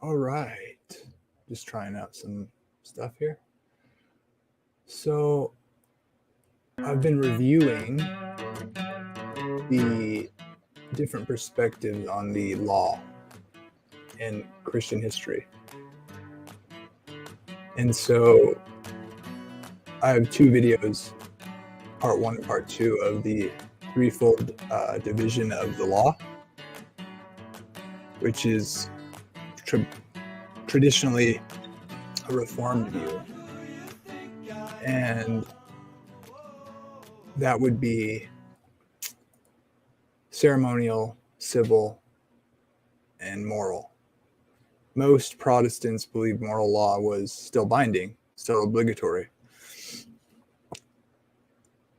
All right. Just trying out some stuff here. So I've been reviewing the different perspectives on the law in Christian history. And so I have two videos, part 1 and part 2, of the threefold division of the law, which is traditionally a Reformed view. And that would be ceremonial, civil, and moral. Most Protestants believe moral law was still binding, still obligatory.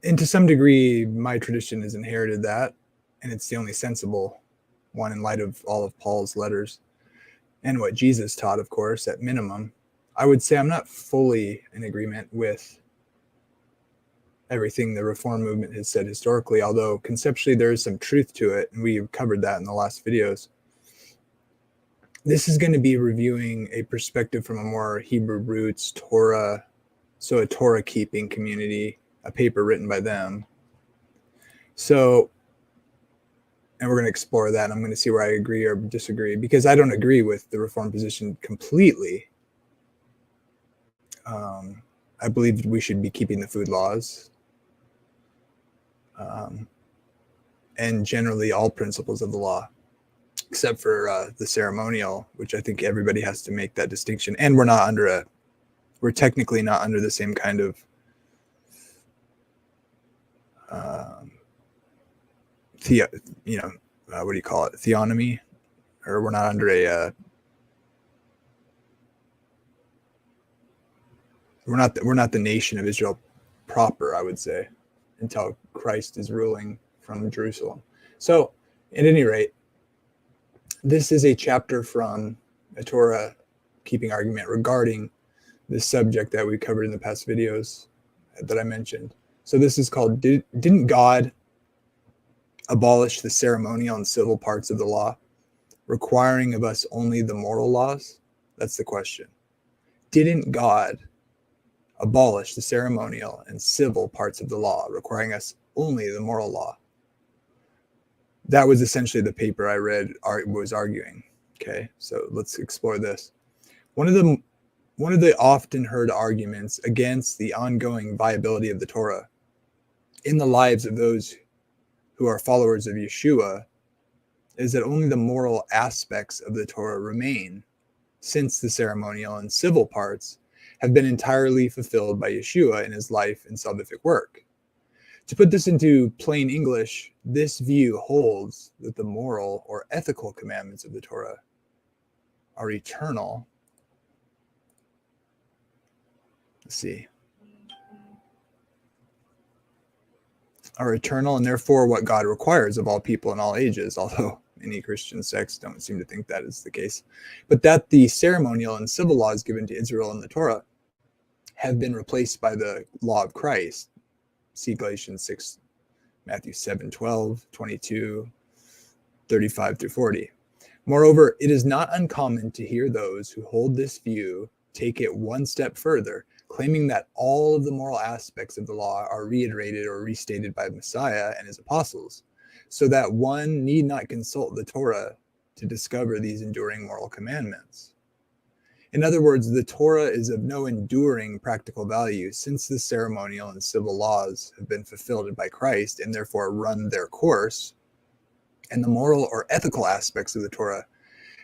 And to some degree, my tradition has inherited that, and it's the only sensible one in light of all of Paul's letters and what Jesus taught, of course, at minimum. I would say I'm not fully in agreement with everything the Reform movement has said historically, although conceptually there is some truth to it, and we've covered that in the last videos. This is going to be reviewing a perspective from a more Hebrew roots Torah, so a Torah keeping community, a paper written by them. So, and we're going to explore that, and I'm going to see where I agree or disagree, because I don't agree with the Reform position completely. I believe we should be keeping the food laws, and generally all principles of the law, except for the ceremonial, which I think everybody has to make that distinction. And we're technically not under the same kind of what do you call it? Theonomy, or we're not under a we're not the nation of Israel proper, I would say, until Christ is ruling from Jerusalem. So, at any rate, this is a chapter from a Torah keeping argument regarding this subject that we covered in the past videos that I mentioned. So this is called, didn't God abolish the ceremonial and civil parts of the law, requiring of us only the moral laws? That's the question. Didn't God abolish the ceremonial and civil parts of the law, requiring us only the moral law? That was essentially the paper I read was arguing. Okay, so let's explore this. One of the often heard arguments against the ongoing viability of the Torah in the lives of those who are followers of Yeshua is that only the moral aspects of the Torah remain, since the ceremonial and civil parts have been entirely fulfilled by Yeshua in his life and salvific work. To put this into plain English, this view holds that the moral or ethical commandments of the Torah are eternal. Let's see. Are eternal, and therefore what God requires of all people in all ages, although many Christian sects don't seem to think that is the case. But that the ceremonial and civil laws given to Israel in the Torah have been replaced by the law of Christ. See Galatians 6, Matthew 7, 12, 22, 35 through 40. Moreover, it is not uncommon to hear those who hold this view take it one step further, claiming that all of the moral aspects of the law are reiterated or restated by Messiah and his apostles, so that one need not consult the Torah to discover these enduring moral commandments. In other words, the Torah is of no enduring practical value, since the ceremonial and civil laws have been fulfilled by Christ and therefore run their course, and the moral or ethical aspects of the Torah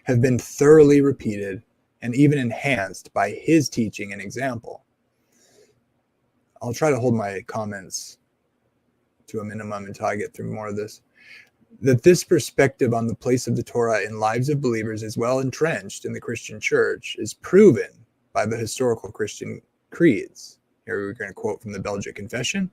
have been thoroughly repeated and even enhanced by his teaching and example. I'll try to hold my comments to a minimum until I get through more of this. That this perspective on the place of the Torah in lives of believers is well entrenched in the Christian church is proven by the historical Christian creeds. Here we're going to quote from the Belgic Confession.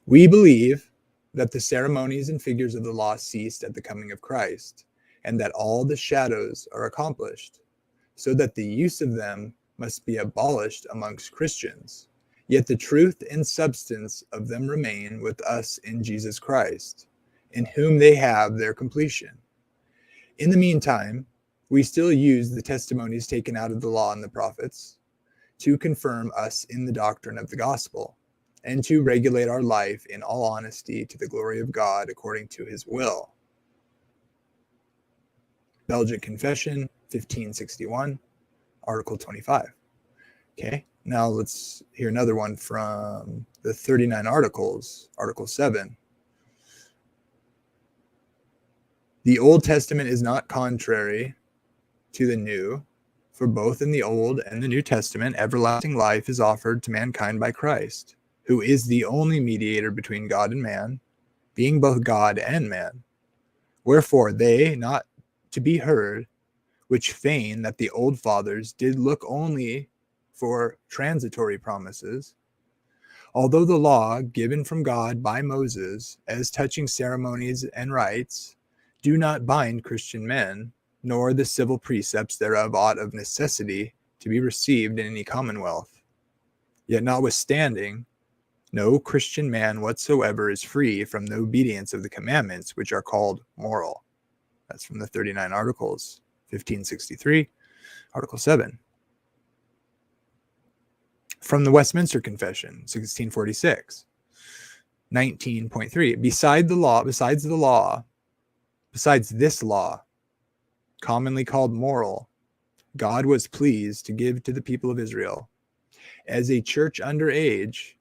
We believe that the ceremonies and figures of the law ceased at the coming of Christ, and that all the shadows are accomplished, so that the use of them must be abolished amongst Christians. Yet the truth and substance of them remain with us in Jesus Christ, in whom they have their completion. In the meantime, We still use the testimonies taken out of the law and the prophets to confirm us in the doctrine of the gospel and to regulate our life in all honesty to the glory of God according to his will. Belgic Confession, 1561, Article 25. Okay, now let's hear another one from the 39 Articles, Article 7. The Old Testament is not contrary to the New, for both in the Old and the New Testament, everlasting life is offered to mankind by Christ, who is the only mediator between God and man, being both God and man. Wherefore they not to be heard, which feign that the old fathers did look only for transitory promises, although the law given from God by Moses as touching ceremonies and rites do not bind Christian men, nor the civil precepts thereof ought of necessity to be received in any commonwealth. Yet notwithstanding, no Christian man whatsoever is free from the obedience of the commandments which are called moral. That's from the 39 Articles, 1563, Article 7. From the Westminster Confession, 1646, 19.3. Besides this law, commonly called moral, God was pleased to give to the people of Israel, as a church under age,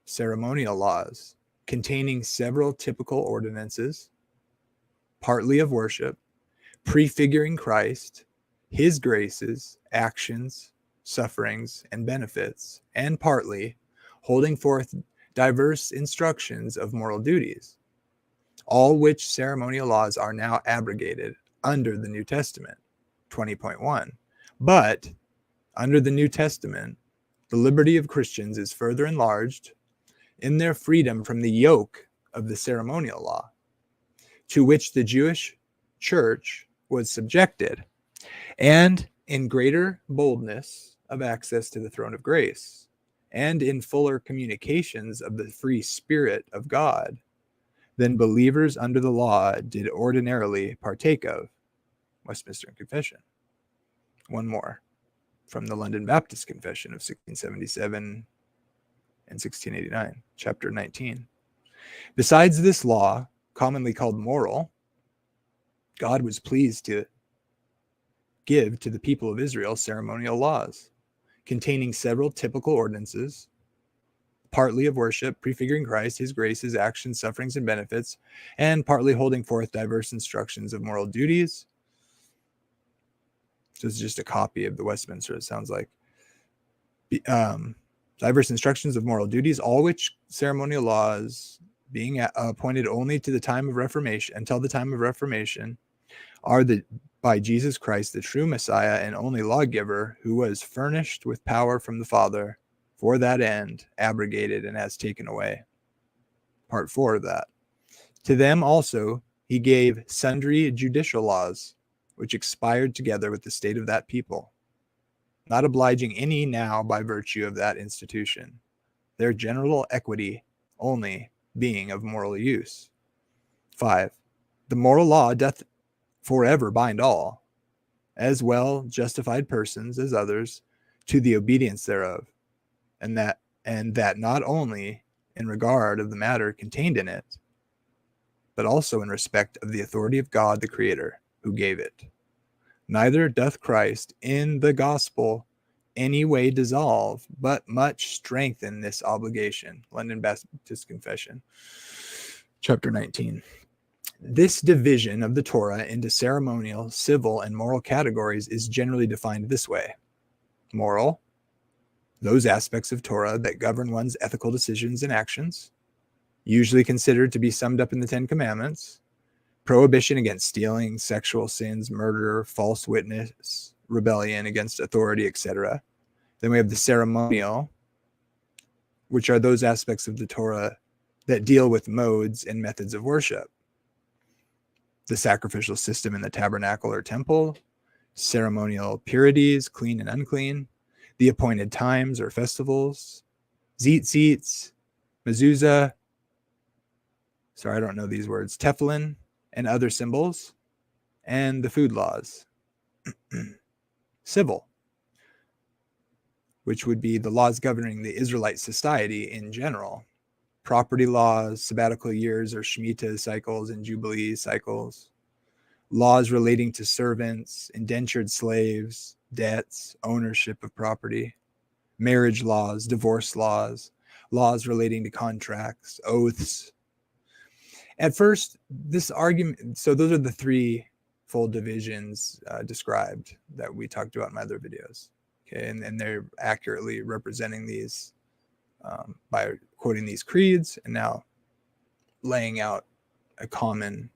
ceremonial laws, containing several typical ordinances, partly of worship, prefiguring Christ, his graces, actions, sufferings, and benefits, and partly holding forth diverse instructions of moral duties, all which ceremonial laws are now abrogated under the New Testament, 20.1. But under the New Testament, the liberty of Christians is further enlarged in their freedom from the yoke of the ceremonial law, to which the Jewish church was subjected, and in greater boldness of access to the throne of grace, and in fuller communications of the free Spirit of God than believers under the law did ordinarily partake of. Westminster Confession. One more from the London Baptist Confession of 1677 and 1689, chapter 19. Besides this law, commonly called moral, God was pleased to give to the people of Israel ceremonial laws, containing several typical ordinances, partly of worship, prefiguring Christ, his graces, actions, sufferings, and benefits, and partly holding forth diverse instructions of moral duties. So this is just a copy of the Westminster, it sounds like. Diverse instructions of moral duties, all which ceremonial laws, being appointed only to the time of Reformation, until the time of Reformation, are by Jesus Christ, the true Messiah and only lawgiver, who was furnished with power from the Father for that end, abrogated and has taken away. Part 4 of that. To them also he gave sundry judicial laws, which expired together with the state of that people, not obliging any now by virtue of that institution, their general equity only being of moral use. 5. The moral law doth forever bind all, as well justified persons as others, to the obedience thereof, and that not only in regard of the matter contained in it, but also in respect of the authority of God the Creator, who gave it. Neither doth Christ in the gospel any way dissolve, but much strengthen this obligation. London Baptist Confession, chapter 19. This division of the Torah into ceremonial, civil, and moral categories is generally defined this way. Moral, those aspects of Torah that govern one's ethical decisions and actions, usually considered to be summed up in the Ten Commandments. Prohibition against stealing, sexual sins, murder, false witness, rebellion against authority, etc. Then we have the ceremonial, which are those aspects of the Torah that deal with modes and methods of worship. The sacrificial system in the tabernacle or temple, ceremonial purities, clean and unclean, the appointed times or festivals, tzitzits, mezuzah, sorry, I don't know these words, tefillin, and other symbols, and the food laws. Civil, which would be the laws governing the Israelite society in general. Property laws, sabbatical years or Shemitah cycles and Jubilee cycles. Laws relating to servants, indentured slaves, debts, ownership of property. Marriage laws, divorce laws, laws relating to contracts, oaths. At first, this argument, so those are the three full divisions described that we talked about in my other videos. Okay, and they're accurately representing these by quoting these creeds and now laying out a common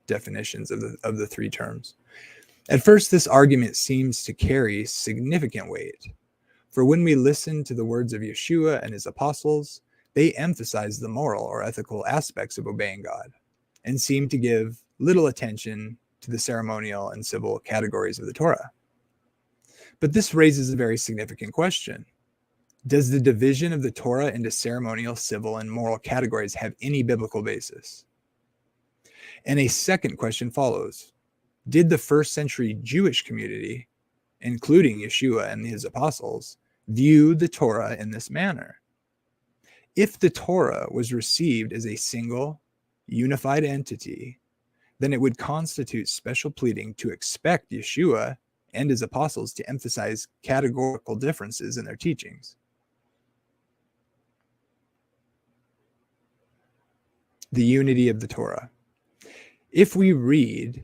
definitions of the three terms. At first, this argument seems to carry significant weight, for when we listen to the words of Yeshua and his apostles, they emphasize the moral or ethical aspects of obeying God and seem to give little attention to the ceremonial and civil categories of the Torah. But this raises a very significant question. Does the division of the Torah into ceremonial, civil, and moral categories have any biblical basis? And a second question follows. Did the first century Jewish community, including Yeshua and his apostles, view the Torah in this manner? If the Torah was received as a single, unified entity, then it would constitute special pleading to expect Yeshua and his apostles to emphasize categorical differences in their teachings. The unity of the Torah. If we read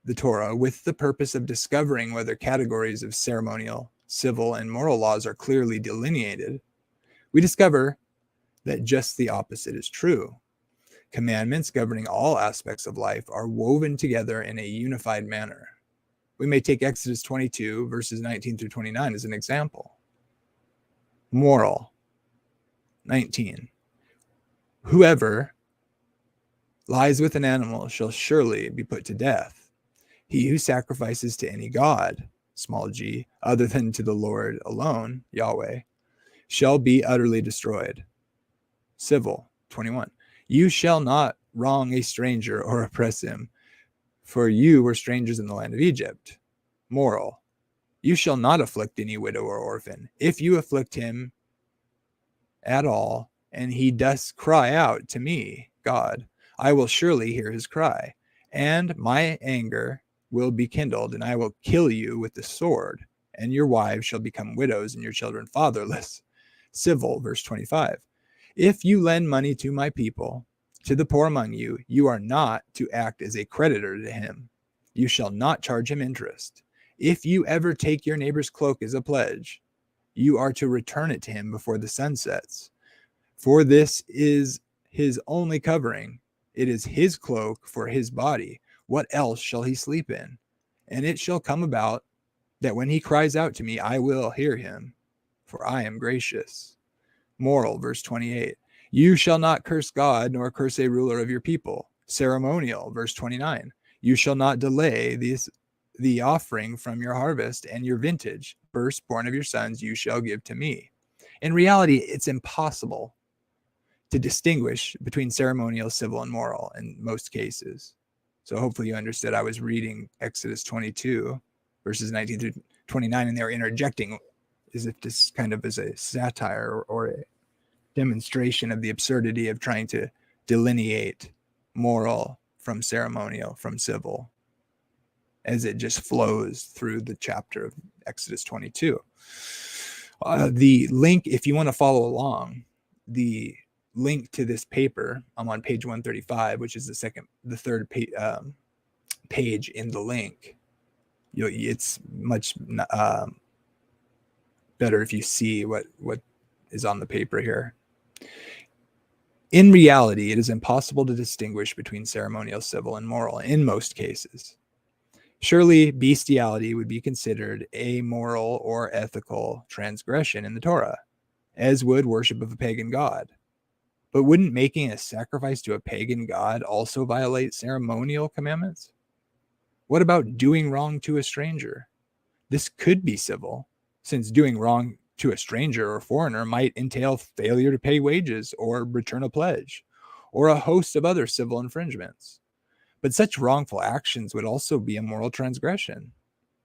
the Torah with the purpose of discovering whether categories of ceremonial, civil, and moral laws are clearly delineated, we discover that just the opposite is true. Commandments governing all aspects of life are woven together in a unified manner. We may take Exodus 22, verses 19 through 29 as an example. Moral, 19. Whoever lies with an animal shall surely be put to death. He who sacrifices to any god, small g, other than to the Lord alone, Yahweh, shall be utterly destroyed. Civil, 21. You shall not wrong a stranger or oppress him, for you were strangers in the land of Egypt. Moral. You shall not afflict any widow or orphan. If you afflict him at all, and he does cry out to me, God, I will surely hear his cry, and my anger will be kindled, and I will kill you with the sword, and your wives shall become widows, and your children fatherless. Civil, verse 25. If you lend money to my people, to the poor among you, you are not to act as a creditor to him. You shall not charge him interest. If you ever take your neighbor's cloak as a pledge, you are to return it to him before the sun sets. For this is his only covering. It is his cloak for his body. What else shall he sleep in? And it shall come about that when he cries out to me, I will hear him, for I am gracious. Moral, verse 28. You shall not curse God, nor curse a ruler of your people. Ceremonial, verse 29. You shall not delay the offering from your harvest, and your vintage, firstborn of your sons, you shall give to me. In reality, it's impossible to distinguish between ceremonial, civil, and moral in most cases. So hopefully you understood I was reading Exodus 22, verses 19 through 29, and they were interjecting as if this kind of is a satire or a demonstration of the absurdity of trying to delineate moral from ceremonial, from civil, as it just flows through the chapter of Exodus 22. The link, if you want to follow along, the link to this paper, I'm on page 135, which is the third page in the link. It's much better if you see what is on the paper here. In reality, it is impossible to distinguish between ceremonial, civil, and moral in most cases. Surely bestiality would be considered a moral or ethical transgression in the Torah, as would worship of a pagan god. But wouldn't making a sacrifice to a pagan god also violate ceremonial commandments? What about doing wrong to a stranger? This could be civil, since doing wrong to a stranger or foreigner might entail failure to pay wages or return a pledge, or a host of other civil infringements. But such wrongful actions would also be a moral transgression,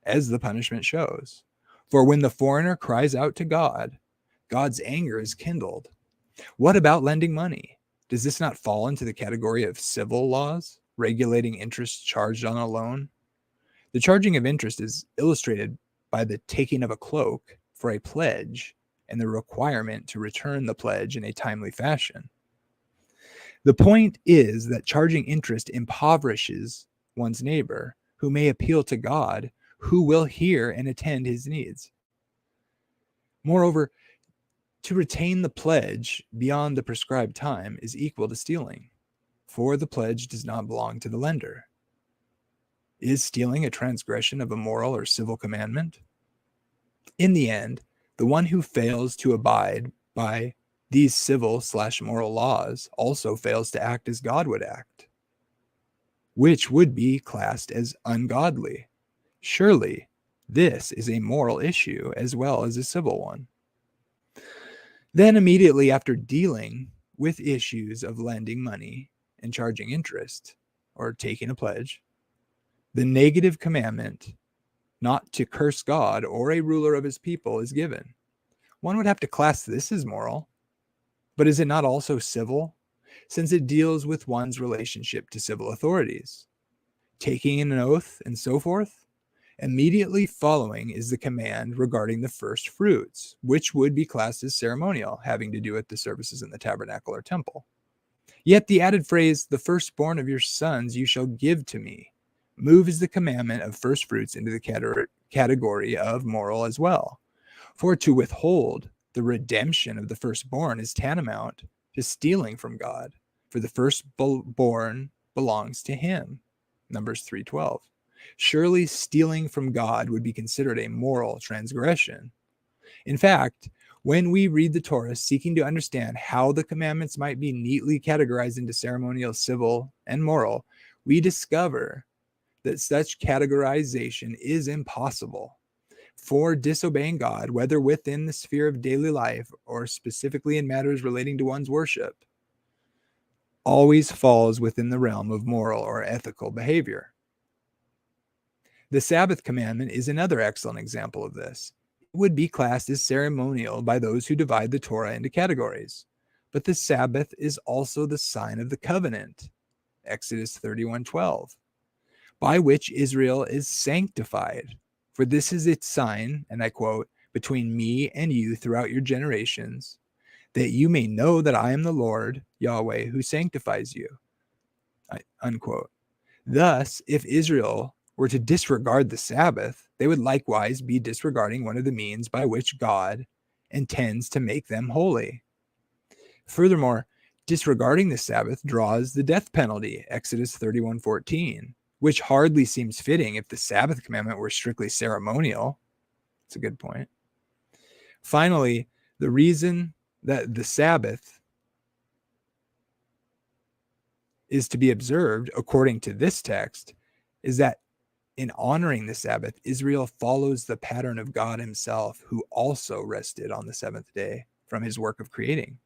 as the punishment shows. For when the foreigner cries out to God, God's anger is kindled. What about lending money? Does this not fall into the category of civil laws, regulating interest charged on a loan? The charging of interest is illustrated by the taking of a cloak for a pledge and the requirement to return the pledge in a timely fashion. The point is that charging interest impoverishes one's neighbor, who may appeal to God, who will hear and attend his needs. Moreover, to retain the pledge beyond the prescribed time is equal to stealing, for the pledge does not belong to the lender. Is stealing a transgression of a moral or civil commandment? In the end, the one who fails to abide by these civil/moral laws also fails to act as God would act, which would be classed as ungodly. Surely, this is a moral issue as well as a civil one. Then immediately after dealing with issues of lending money and charging interest or taking a pledge, the negative commandment not to curse God or a ruler of his people is given. One would have to class this as moral, but is it not also civil, since it deals with one's relationship to civil authorities, taking an oath and so forth? Immediately following is the command regarding the first fruits, which would be classed as ceremonial, having to do with the services in the tabernacle or temple. Yet the added phrase, the firstborn of your sons you shall give to me, moves the commandment of first fruits into the category of moral as well. For to withhold the redemption of the firstborn is tantamount to stealing from God, for the firstborn belongs to him. Numbers 3:12. Surely stealing from God would be considered a moral transgression. In fact, when we read the Torah seeking to understand how the commandments might be neatly categorized into ceremonial, civil, and moral, we discover that such categorization is impossible. For disobeying God, whether within the sphere of daily life or specifically in matters relating to one's worship, always falls within the realm of moral or ethical behavior. The Sabbath commandment is another excellent example of this. It would be classed as ceremonial by those who divide the Torah into categories. But the Sabbath is also the sign of the covenant, Exodus 31:12, by which Israel is sanctified. For this is its sign, and I quote, between me and you throughout your generations, that you may know that I am the Lord, Yahweh, who sanctifies you, unquote. Thus, if Israel were to disregard the Sabbath, they would likewise be disregarding one of the means by which God intends to make them holy. Furthermore, disregarding the Sabbath draws the death penalty, Exodus 31:14, which hardly seems fitting if the Sabbath commandment were strictly ceremonial. That's a good point. Finally, the reason that the Sabbath is to be observed, according to this text, is that in honoring the Sabbath, Israel follows the pattern of God himself, who also rested on the seventh day from his work of creating.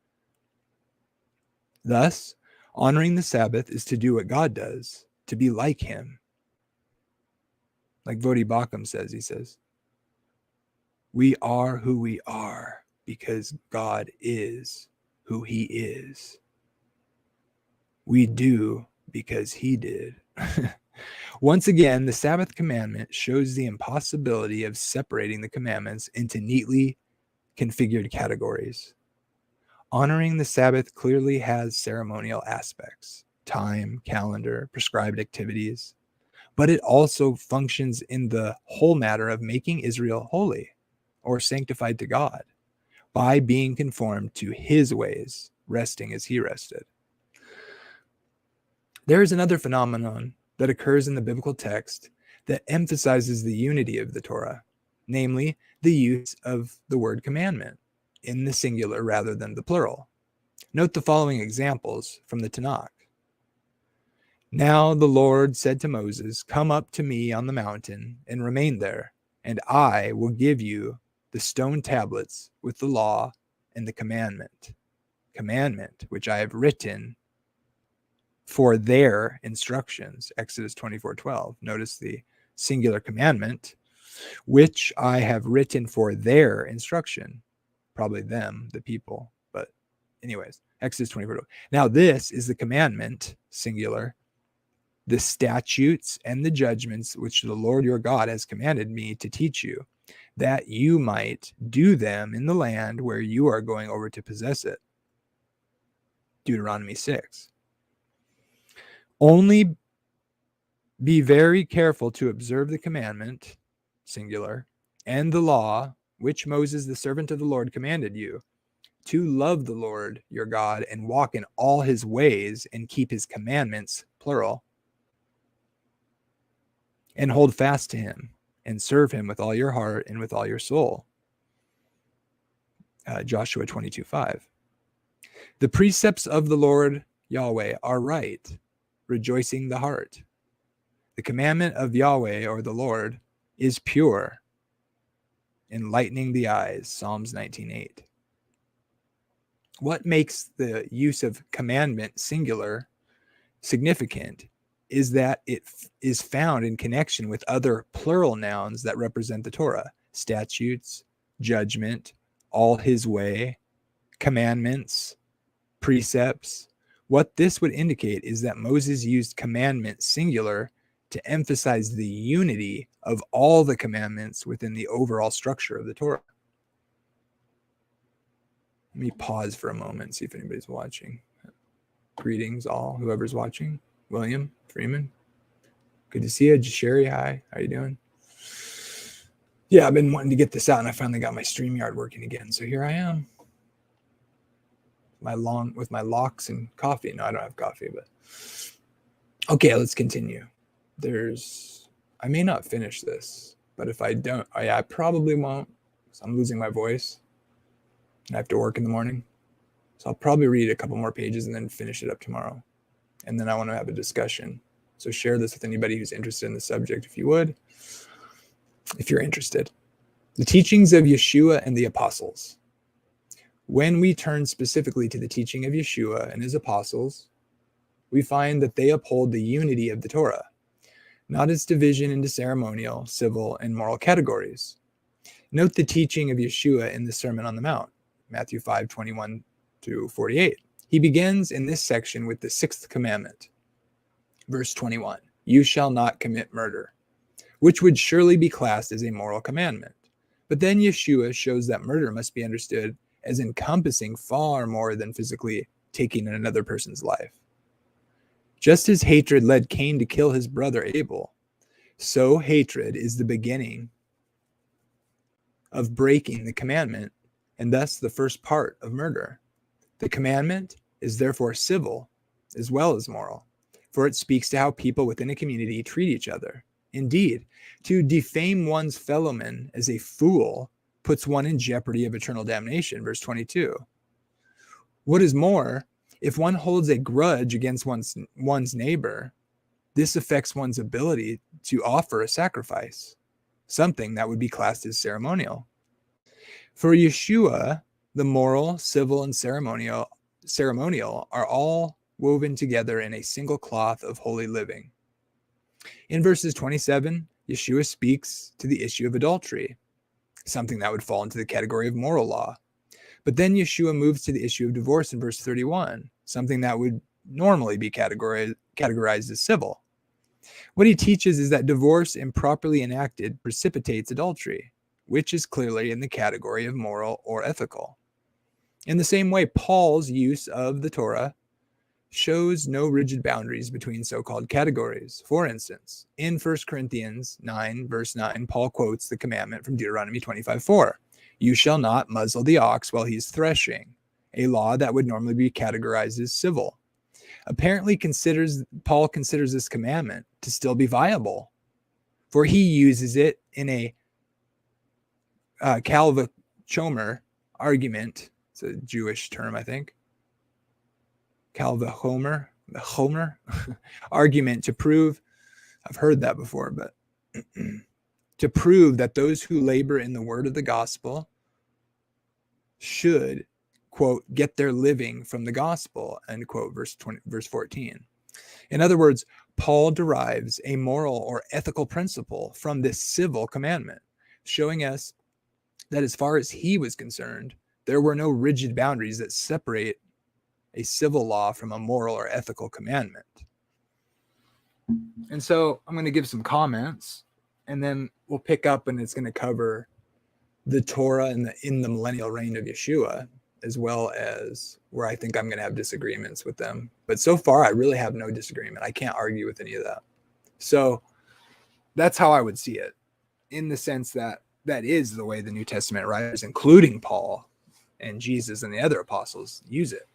Thus, honoring the Sabbath is to do what God does, to be like him. Like Vodi Bakum says, he says, we are who we are because God is who he is. We do because he did. Once again, the Sabbath commandment shows the impossibility of separating the commandments into neatly configured categories. Honoring the Sabbath clearly has ceremonial aspects, time, calendar, prescribed activities, but it also functions in the whole matter of making Israel holy or sanctified to God by being conformed to his ways, resting as he rested. There is another phenomenon that occurs in the biblical text that emphasizes the unity of the Torah, namely the use of the word commandment in the singular rather than the plural. Note the following examples from the Tanakh. Now the Lord said to Moses, come up to me on the mountain and remain there, and I will give you the stone tablets with the law and the commandment which I have written for their instructions, Exodus 24:12. Notice the singular commandment, which I have written for their instruction. Probably them, the people. But anyways, Exodus 24:12. Now this is the commandment, singular, the statutes and the judgments which the Lord your God has commanded me to teach you, that you might do them in the land where you are going over to possess it. Deuteronomy 6. Only be very careful to observe the commandment, singular, and the law which Moses, the servant of the Lord, commanded you, to love the Lord your God and walk in all his ways and keep his commandments, plural, and hold fast to him and serve him with all your heart and with all your soul. Joshua 22:5. The precepts of the Lord Yahweh are right, rejoicing the heart. The commandment of Yahweh, or the Lord, is pure, enlightening the eyes. Psalms 19:8. What makes the use of commandment, singular, significant is that it is found in connection with other plural nouns that represent the Torah: statutes, judgment, all his way, commandments, precepts. What this would indicate is that Moses used commandment, singular, to emphasize the unity of all the commandments within the overall structure of the Torah. Let me pause for a moment, see if anybody's watching. Greetings, all, whoever's watching. William, Freeman, good to see you. Sherry, hi, how you doing? Yeah, I've been wanting to get this out, and I finally got my StreamYard working again, so here I am. With my locks and coffee. No, I don't have coffee, but okay, let's continue. I may not finish this, but if I don't, I probably won't, because I'm losing my voice. I have to work in the morning, so I'll probably read a couple more pages and then finish it up tomorrow. And then I want to have a discussion. So share this with anybody who's interested in the subject, if you would, if you're interested. The teachings of Yeshua and the apostles. When we turn specifically to the teaching of Yeshua and his apostles, we find that they uphold the unity of the Torah, not its division into ceremonial, civil, and moral categories. Note the teaching of Yeshua in the Sermon on the Mount, Matthew 5:21-48. He begins in this section with the sixth commandment, verse 21, you shall not commit murder, which would surely be classed as a moral commandment. But then Yeshua shows that murder must be understood as encompassing far more than physically taking another person's life. Just as hatred led Cain to kill his brother Abel, so hatred is the beginning of breaking the commandment, and thus the first part of murder. The commandment is therefore civil as well as moral, for it speaks to how people within a community treat each other. Indeed, to defame one's fellow man as a fool puts one in jeopardy of eternal damnation, verse 22. What is more, if one holds a grudge against one's neighbor, this affects one's ability to offer a sacrifice, something that would be classed as ceremonial. For Yeshua, the moral, civil, and ceremonial are all woven together in a single cloth of holy living. In verses 27, Yeshua speaks to the issue of adultery, something that would fall into the category of moral law. But then Yeshua moves to the issue of divorce in verse 31, something that would normally be categorized as civil. What he teaches is that divorce improperly enacted precipitates adultery, which is clearly in the category of moral or ethical. In the same way, Paul's use of the Torah shows no rigid boundaries between so-called categories. For instance, in 1 Corinthians 9, verse 9, Paul quotes the commandment from Deuteronomy 25:4. You shall not muzzle the ox while he's threshing, a law that would normally be categorized as civil. Apparently, Paul considers this commandment to still be viable, for he uses it in a Calvachomer argument. It's a Jewish term, I think. Calvachomer argument to prove, I've heard that before, but to prove that those who labor in the word of the gospel should, quote, get their living from the gospel, end quote, verse 14. In other words, Paul derives a moral or ethical principle from this civil commandment, showing us that as far as he was concerned, there were no rigid boundaries that separate a civil law from a moral or ethical commandment. And so I'm going to give some comments, and then we'll pick up, and it's going to cover the Torah in the millennial reign of Yeshua, as well as where I think I'm going to have disagreements with them. But so far, I really have no disagreement. I can't argue with any of that. So that's how I would see it, in the sense that that is the way the New Testament writers, including Paul and Jesus and the other apostles, use it.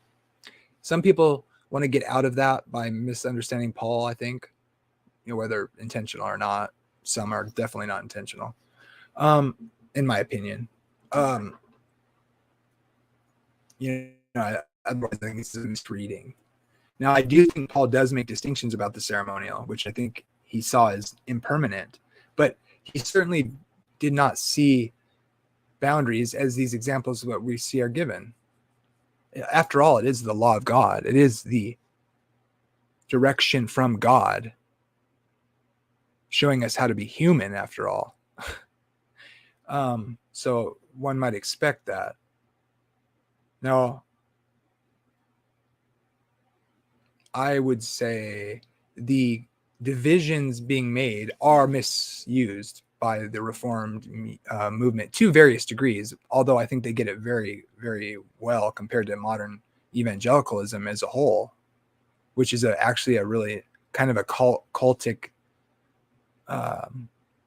Some people want to get out of that by misunderstanding Paul, I think, whether intentional or not. Some are definitely not intentional, in my opinion. Otherwise I think this is a misreading. Now, I do think Paul does make distinctions about the ceremonial, which I think he saw as impermanent, but he certainly did not see boundaries as these examples of what we see are given. After all, it is the law of God. It is the direction from God, showing us how to be human, after all. So one might expect that. Now, I would say the divisions being made are misused by the Reformed movement to various degrees, although I think they get it very, very well compared to modern evangelicalism as a whole, which is actually a really kind of a cultic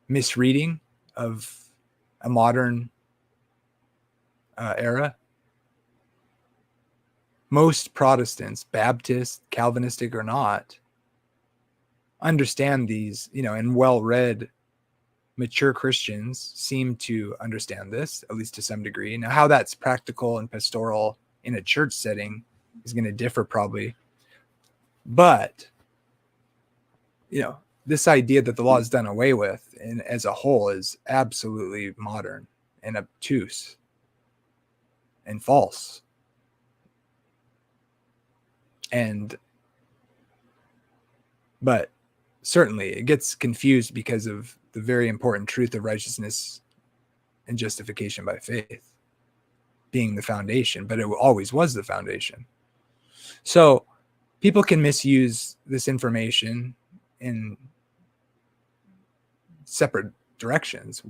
misreading of a modern era. Most Protestants, Baptist, Calvinistic or not, understand these, and well-read, mature Christians seem to understand this, at least to some degree. Now, how that's practical and pastoral in a church setting is going to differ probably. But, this idea that the law is done away with and as a whole is absolutely modern and obtuse and false. But certainly it gets confused because of the very important truth of righteousness and justification by faith being the foundation, but it always was the foundation. So people can misuse this information in separate directions,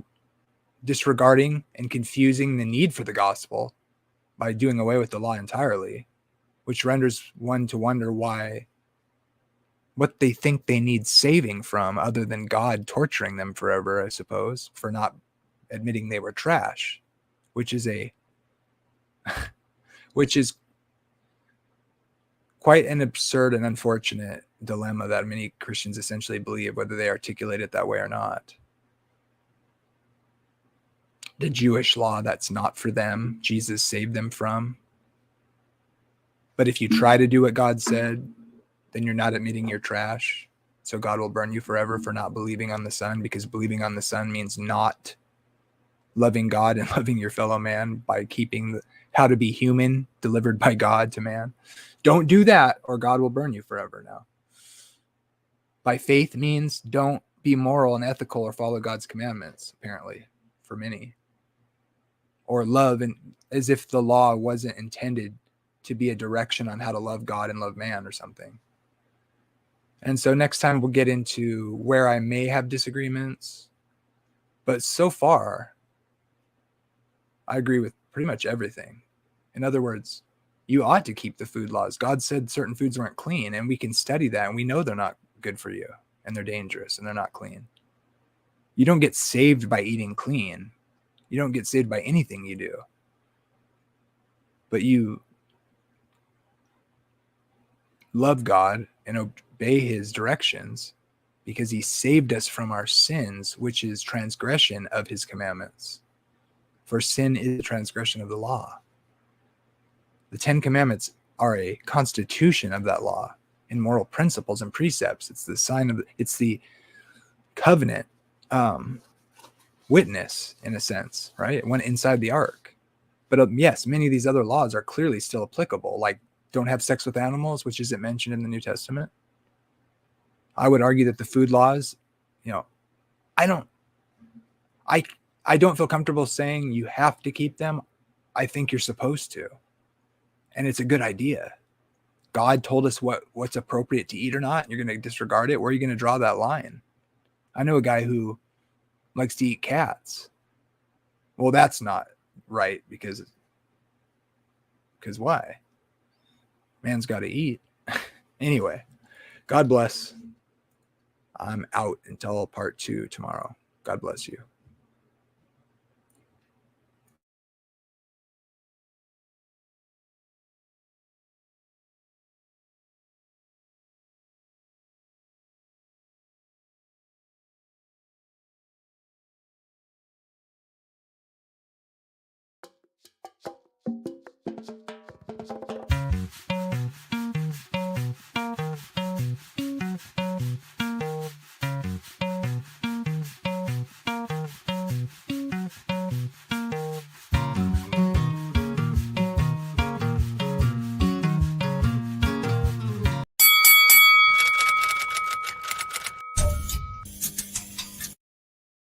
disregarding and confusing the need for the gospel by doing away with the law entirely, which renders one to wonder what they think they need saving from, other than God torturing them forever, I suppose, for not admitting they were trash, which is quite an absurd and unfortunate dilemma that many Christians essentially believe, whether they articulate it that way or not. The Jewish law, that's not for them. Jesus saved them from. But if you try to do what God said, then you're not admitting you're trash. So God will burn you forever for not believing on the Son, because believing on the Son means not loving God and loving your fellow man by keeping how to be human delivered by God to man. Don't do that or God will burn you forever now. By faith means don't be moral and ethical or follow God's commandments, apparently, for many. Or love, and as if the law wasn't intended to be a direction on how to love God and love man or something. And so next time we'll get into where I may have disagreements. But so far, I agree with pretty much everything. In other words, you ought to keep the food laws. God said certain foods weren't clean, and we can study that, and we know they're not good for you, and they're dangerous, and they're not clean. You don't get saved by eating clean. You don't get saved by anything you do. But you love God and obey his directions because he saved us from our sins, which is transgression of his commandments. For sin is the transgression of the law. The 10 Commandments are a constitution of that law in moral principles and precepts. It's the sign of, it's the covenant witness, in a sense, right? It went inside the ark. But yes, many of these other laws are clearly still applicable, like don't have sex with animals, which isn't mentioned in the New Testament. I would argue that the food laws, I don't feel comfortable saying you have to keep them. I think you're supposed to. And it's a good idea. God told us what's appropriate to eat or not. You're going to disregard it. Where are you going to draw that line? I know a guy who likes to eat cats. Well, that's not right because why? Man's got to eat. Anyway, God bless. I'm out until part 2 tomorrow. God bless you.